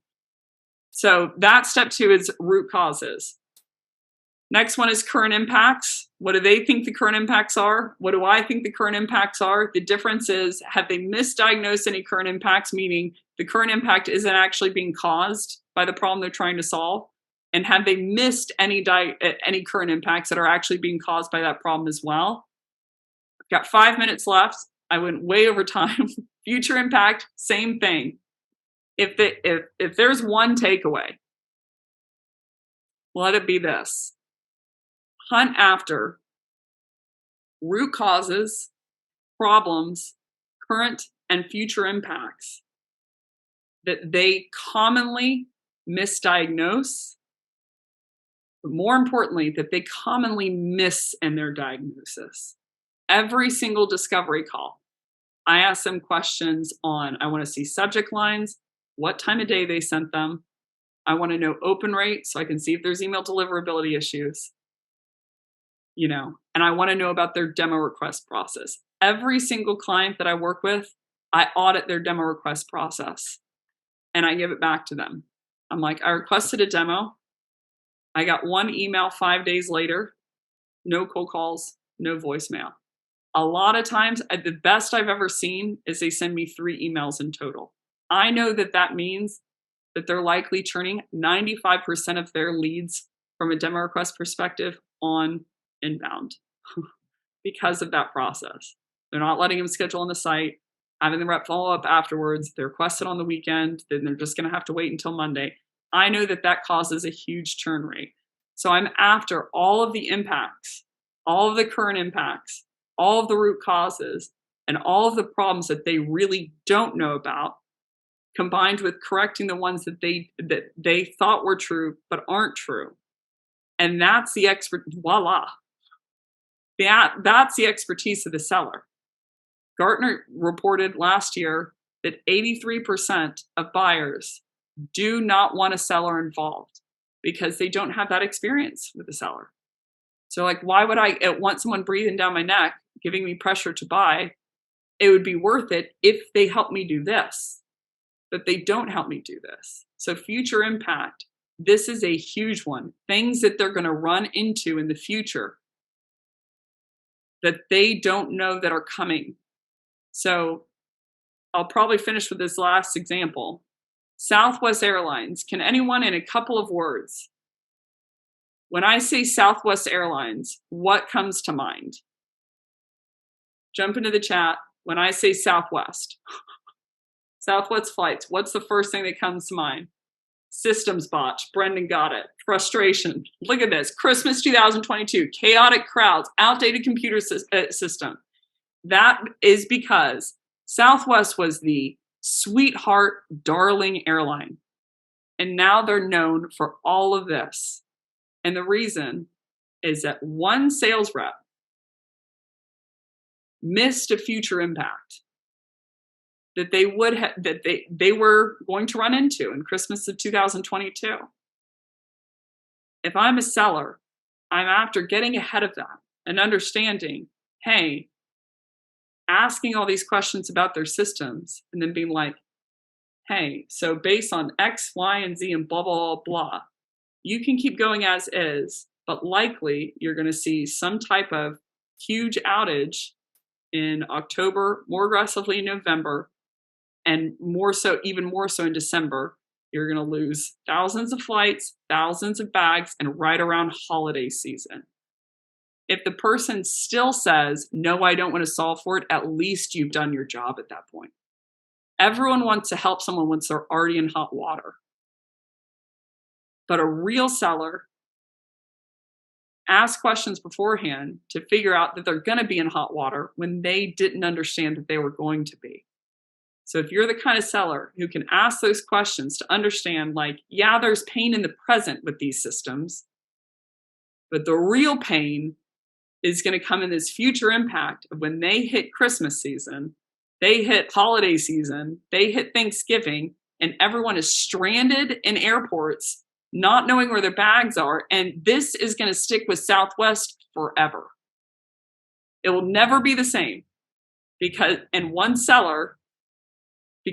So that's step 2 is root causes. Next one is current impacts. What do they think the current impacts are? What do I think the current impacts are? The difference is, have they misdiagnosed any current impacts, meaning the current impact isn't actually being caused by the problem they're trying to solve? And have they missed any current impacts that are actually being caused by that problem as well? I've got 5 minutes left. I went way over time. Future impact, same thing. If there's one takeaway, let it be this. Hunt after root causes, problems, current and future impacts that they commonly misdiagnose, but more importantly, that they commonly miss in their diagnosis. Every single discovery call, I ask them questions on, I want to see subject lines, what time of day they sent them. I want to know open rate so I can see if there's email deliverability issues. And I want to know about their demo request process. Every single client that I work with, I audit their demo request process and I give it back to them. I'm like, I requested a demo. I got 1 email 5 days later, no cold calls, no voicemail. A lot of times, the best I've ever seen is they send me 3 emails in total. I know that means that they're likely turning 95% of their leads from a demo request perspective on inbound because of that process. They're not letting them schedule on the site, having the rep follow up afterwards. They're requested on the weekend, then they're just going to have to wait until Monday. I know that causes a huge churn rate. So I'm after all of the impacts, all of the current impacts, all of the root causes, and all of the problems that they really don't know about, combined with correcting the ones that they thought were true but aren't true. And that's the voila. That's the expertise of the seller. Gartner reported last year that 83% of buyers do not want a seller involved because they don't have that experience with the seller. So why would I want someone breathing down my neck, giving me pressure to buy? It would be worth it if they help me do this, but they don't help me do this. So future impact, this is a huge one. Things that they're going to run into in the future that they don't know that are coming. So I'll probably finish with this last example. Southwest Airlines. Can anyone in a couple of words When I say Southwest Airlines, what comes to mind? Jump into the chat. When I say Southwest flights, what's the first thing that comes to mind? Systems botch. Brendan got it. Frustration. Look at this. Christmas 2022. Chaotic crowds. Outdated computer system. That is because Southwest was the sweetheart, darling airline. And now they're known for all of this. And the reason is that one sales rep missed a future impact that they would have, that they were going to run into in Christmas of 2022. If I'm a seller, I'm after getting ahead of that and understanding, hey, asking all these questions about their systems and then being like, hey, so based on X, Y, and Z and blah, blah, blah, blah, you can keep going as is, but likely you're going to see some type of huge outage in October, more aggressively in November, and more so, even more so in December. You're going to lose thousands of flights, thousands of bags, and right around holiday season. If the person still says, no, I don't want to solve for it, at least you've done your job at that point. Everyone wants to help someone once they're already in hot water. But a real seller asks questions beforehand to figure out that they're going to be in hot water when they didn't understand that they were going to be. So if you're the kind of seller who can ask those questions to understand, like, yeah, there's pain in the present with these systems, but the real pain is going to come in this future impact of when they hit Christmas season, they hit holiday season, they hit Thanksgiving, and everyone is stranded in airports, not knowing where their bags are. And this is going to stick with Southwest forever. It will never be the same because one seller, a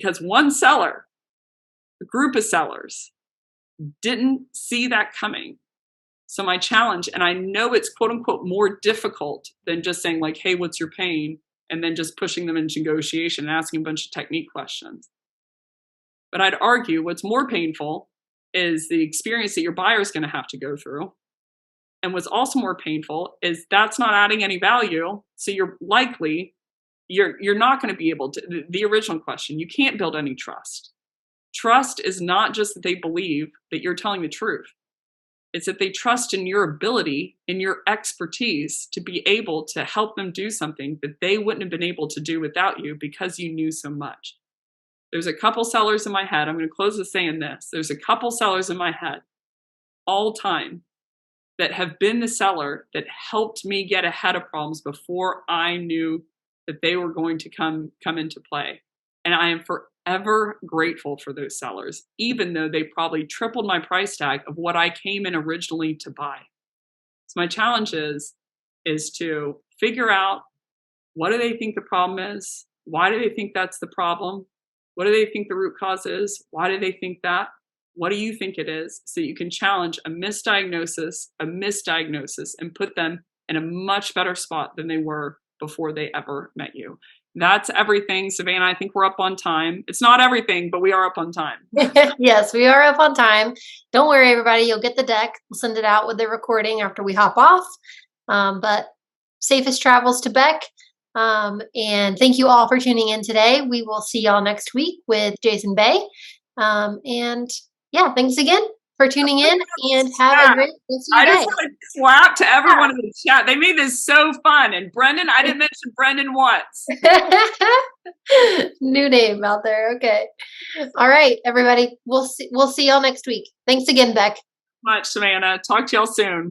group of sellers, didn't see that coming. So my challenge, and I know it's quote unquote more difficult than just saying like, hey, what's your pain? And then just pushing them into negotiation and asking a bunch of technique questions. But I'd argue what's more painful is the experience that your buyer is going to have to go through. And what's also more painful is that's not adding any value. So you're likely, you're not going to be able to, the original question, you can't build any trust. Trust is not just that they believe that you're telling the truth. It's that they trust in your ability, in your expertise to be able to help them do something that they wouldn't have been able to do without you because you knew so much. There's a couple sellers in my head. I'm going to close with saying this. There's a couple sellers in my head all time that have been the seller that helped me get ahead of problems before I knew that they were going to come into play. And I am forever grateful for those sellers, even though they probably tripled my price tag of what I came in originally to buy. So my challenge is to figure out, what do they think the problem is? Why do they think that's the problem? What do they think the root cause is? Why do they think that? What do you think it is? So you can challenge a misdiagnosis, and put them in a much better spot than they were before they ever met you. That's everything, Savannah. I think we're up on time. It's not everything, but we are up on time. Yes, we are up on time. Don't worry, everybody. You'll get the deck. We'll send it out with the recording after we hop off. But safest travels to Becc. And thank you all for tuning in today. We will see y'all next week with Jason Bay. And yeah, thanks again for tuning in and have a great rest of your day. I just want to clap to everyone in the chat. They made this so fun. And Brendan, I didn't mention Brendan once. New name out there. Okay. All right, everybody. We'll see y'all next week. Thanks again, Becc. Much, Savannah. Talk to y'all soon.